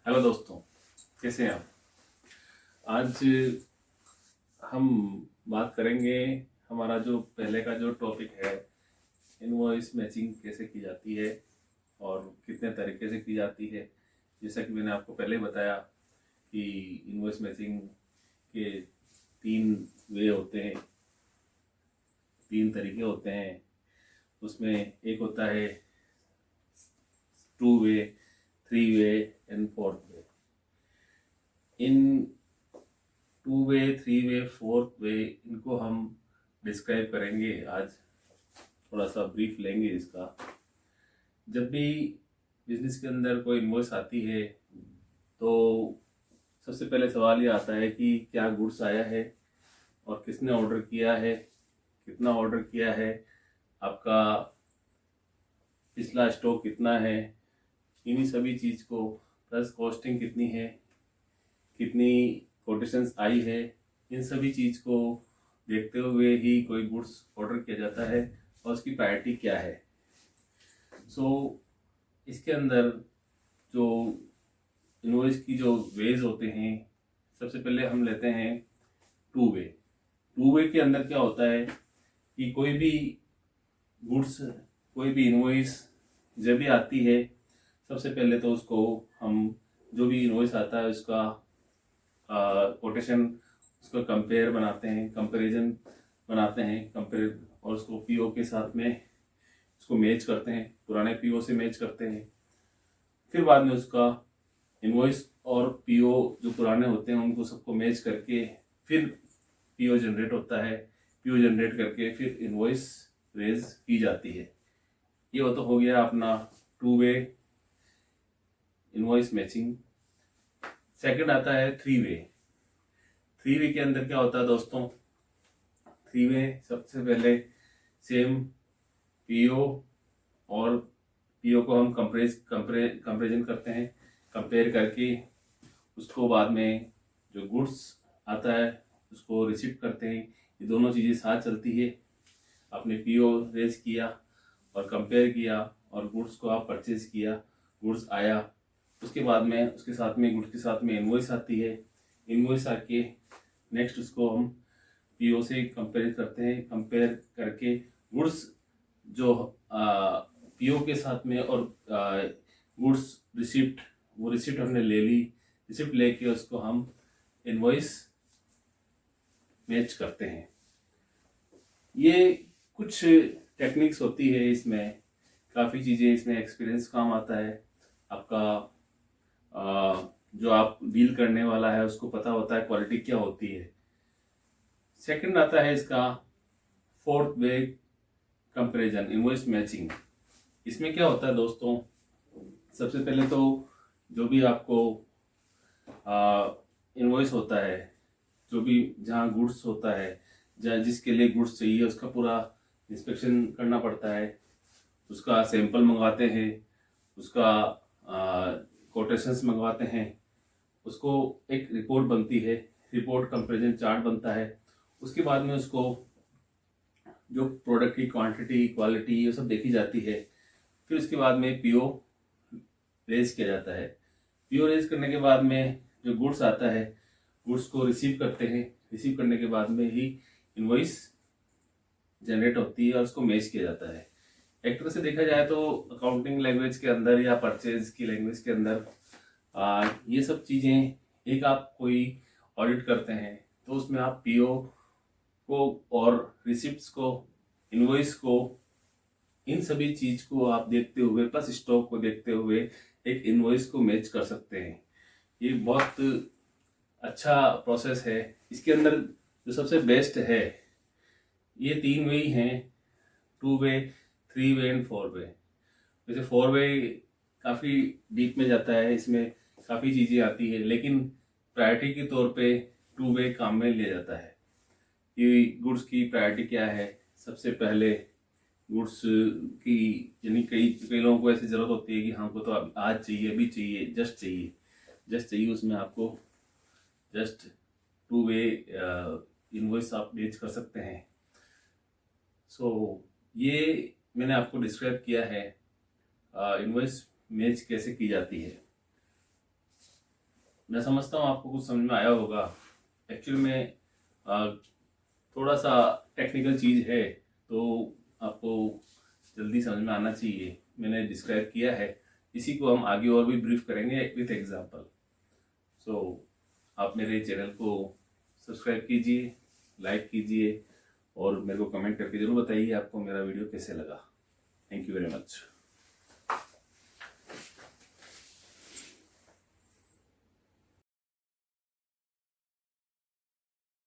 Hello दोस्तों, कैसे हैं आप। आज हम बात करेंगे, हमारा जो पहले का जो टॉपिक है, इनवॉइस मैचिंग कैसे की जाती है और कितने तरीके से की जाती है। जैसा कि मैंने आपको पहले बताया कि इनवॉइस मैचिंग के 3 वे होते हैं, 3 तरीके होते हैं। उसमें एक होता है 2 वे, 3 way and 4th way. In 2 way, 3 way, 4th वे इनको हम डिस्क्राइब करेंगे आज। थोड़ा सा ब्रीफ लेंगे इसका। जब भी बिजनेस के अंदर कोई इनवॉइस आती है तो सबसे पहले सवाल ये आता है कि क्या गुड्स आया है और किसने ऑर्डर किया है, कितना ऑर्डर किया है, आपका पिछला स्टॉक कितना है, इन्हीं सभी चीज़ को, प्लस कॉस्टिंग कितनी है, कितनी कोटेशंस आई है, इन सभी चीज़ को देखते हुए ही कोई गुड्स ऑर्डर किया जाता है और उसकी प्रायोरिटी क्या है। इसके अंदर जो इनवॉइस की जो वेज होते हैं, सबसे पहले हम लेते हैं 2 वे। 2 वे के अंदर क्या होता है कि कोई भी गुड्स, कोई भी इनवॉइस जब भी आती है, सबसे पहले तो उसको हम, जो भी इनवॉइस आता है उसका कोटेशन, उसका कंपेयर बनाते हैं, कंपैरिजन बनाते हैं, कंपेयर, और उसको पीओ के साथ में उसको मैच करते हैं, पुराने पीओ से मैच करते हैं। फिर बाद में उसका इनवॉइस और पीओ जो पुराने होते हैं उनको सबको मैच करके फिर पीओ जनरेट होता है। पीओ जनरेट करके फिर इनवॉइस रेज की जाती है। ये तो हो गया अपना 2 वे इनवॉइस मैचिंग। सेकंड आता है 3 वे। 3 वे के अंदर क्या होता है दोस्तों, 3 वे सबसे पहले सेम पीओ, और पीओ को हम कंपेरिजन करते हैं, कंपेयर करके उसको बाद में जो गुड्स आता है उसको रिसीव करते हैं। ये दोनों चीज़ें साथ चलती है। आपने पीओ रेज किया और कंपेयर किया और गुड्स को आप परचेज किया, गुड्स आया, उसके बाद में उसके साथ में गुड्स के साथ में इनवॉइस आती है। इनवॉइस आके नेक्स्ट उसको हम पीओ से कंपेयर करते हैं, कंपेयर करके गुड्स जो पीओ के साथ में और गुड्स रिसिप्ट, वो रिसिप्ट हमने ले ली, रिसिप्ट लेके उसको हम इनवॉइस मैच करते हैं। ये कुछ टेक्निक्स होती है, इसमें काफ़ी चीज़ें, इसमें एक्सपीरियंस काम आता है आपका। जो आप डील करने वाला है उसको पता होता है क्वालिटी क्या होती है। सेकंड आता है इसका 4th वे कंपैरिजन, इनवॉइस मैचिंग। इसमें क्या होता है दोस्तों, सबसे पहले तो जो भी आपको इनवॉइस होता है, जो भी जहाँ गुड्स होता है, जहाँ जिसके लिए गुड्स चाहिए उसका पूरा इंस्पेक्शन करना पड़ता है, उसका सैंपल मंगवाते हैं, उसका कोटेशंस मंगवाते हैं, उसको एक रिपोर्ट बनती है, रिपोर्ट कंपैरिजन चार्ट बनता है। उसके बाद में उसको जो प्रोडक्ट की क्वांटिटी, क्वालिटी, ये सब देखी जाती है। फिर उसके बाद में पीओ रेज किया जाता है। पीओ रेज करने के बाद में जो गुड्स आता है, गुड्स को रिसीव करते हैं, रिसीव करने के बाद में ही इनवॉइस जनरेट होती है और उसको मैच किया जाता है। एक तरह से देखा जाए तो अकाउंटिंग लैंग्वेज के अंदर या परचेज की लैंग्वेज के अंदर ये सब चीज़ें, एक आप कोई ऑडिट करते हैं तो उसमें आप पीओ को और रिसिप्ट्स को, इनवॉइस को, इन सभी चीज को आप देखते हुए, प्लस स्टॉक को देखते हुए एक इनवॉइस को मैच कर सकते हैं। ये बहुत अच्छा प्रोसेस है। इसके अंदर जो सबसे बेस्ट है, ये 3 वे ही हैं, 2 वे, 3 वे एंड 4 वे। वैसे 4 वे काफ़ी डीप में जाता है, इसमें काफ़ी चीज़ें आती है, लेकिन प्रायोरिटी के तौर पे 2 वे काम में लिया जाता है। ये गुड्स की प्रायोरिटी क्या है, सबसे पहले गुड्स की, यानी कई कई लोगों को ऐसी ज़रूरत होती है कि हमको तो अब आज चाहिए, अभी चाहिए, जस्ट चाहिए, जस्ट चाहिए, उसमें आपको जस्ट 2 वे इनवॉइस आप मैच कर सकते हैं। ये मैंने आपको डिस्क्राइब किया है इनवॉइस मैच कैसे की जाती है। मैं समझता हूँ आपको कुछ समझ में आया होगा। एक्चुअली में थोड़ा सा टेक्निकल चीज़ है, तो आपको जल्दी समझ में आना चाहिए। मैंने डिस्क्राइब किया है, इसी को हम आगे और भी ब्रीफ करेंगे विथ एग्जांपल। सो आप मेरे चैनल को सब्सक्राइब कीजिए, लाइक कीजिए और मेरे को कमेंट करके ज़रूर बताइए आपको मेरा वीडियो कैसे लगा। Thank you very much.